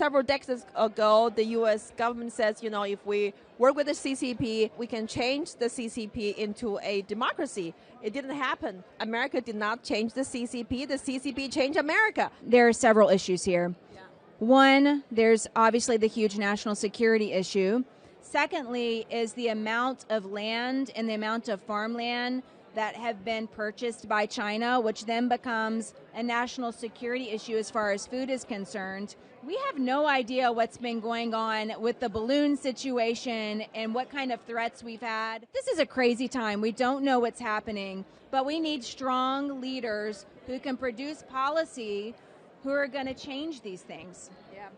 several decades ago, the U.S. government says, if we work with the CCP, we can change the CCP into a democracy. It didn't happen. America did not change the CCP. The CCP changed America. There are several issues here. Yeah. One, there's obviously the huge national security issue. Secondly is the amount of land and the amount of farmland that have been purchased by China, which then becomes a national security issue as far as food is concerned. We have no idea what's been going on with the balloon situation and what kind of threats we've had. This is a crazy time. We don't know what's happening, but we need strong leaders who can produce policy who are going to change these things.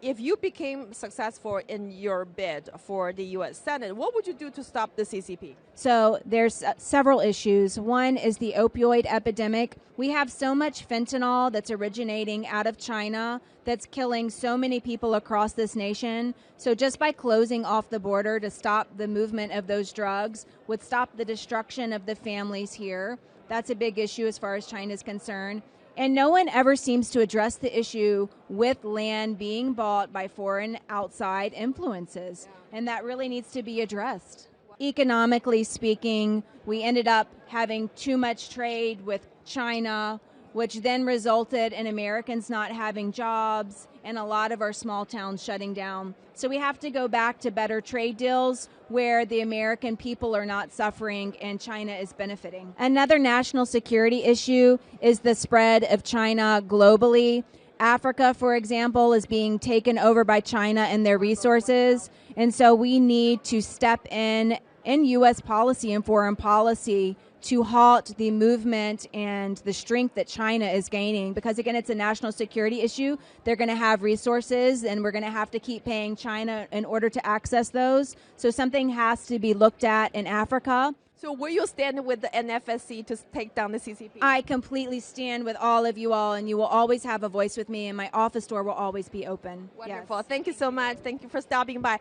If you became successful in your bid for the U.S. Senate, what would you do to stop the CCP? So there's several issues. One is the opioid epidemic. We have so much fentanyl that's originating out of China that's killing so many people across this nation. So just by closing off the border to stop the movement of those drugs would stop the destruction of the families here. That's a big issue as far as China is concerned. And no one ever seems to address the issue with land being bought by foreign outside influences. And that really needs to be addressed. Economically speaking, we ended up having too much trade with China, which then resulted in Americans not having jobs and a lot of our small towns shutting down. So we have to go back to better trade deals where the American people are not suffering and China is benefiting. Another national security issue is the spread of China globally. Africa, for example, is being taken over by China and their resources. And so we need to step in U.S. policy and foreign policy to halt the movement and the strength that China is gaining. Because, again, it's a national security issue. They're going to have resources, and we're going to have to keep paying China in order to access those. So something has to be looked at in Africa. So will you stand with the NFSC to take down the CCP? I completely stand with all of you all, and you will always have a voice with me, and my office door will always be open. Wonderful. Yes. Thank you so much. Thank you for stopping by.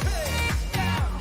Hey, down,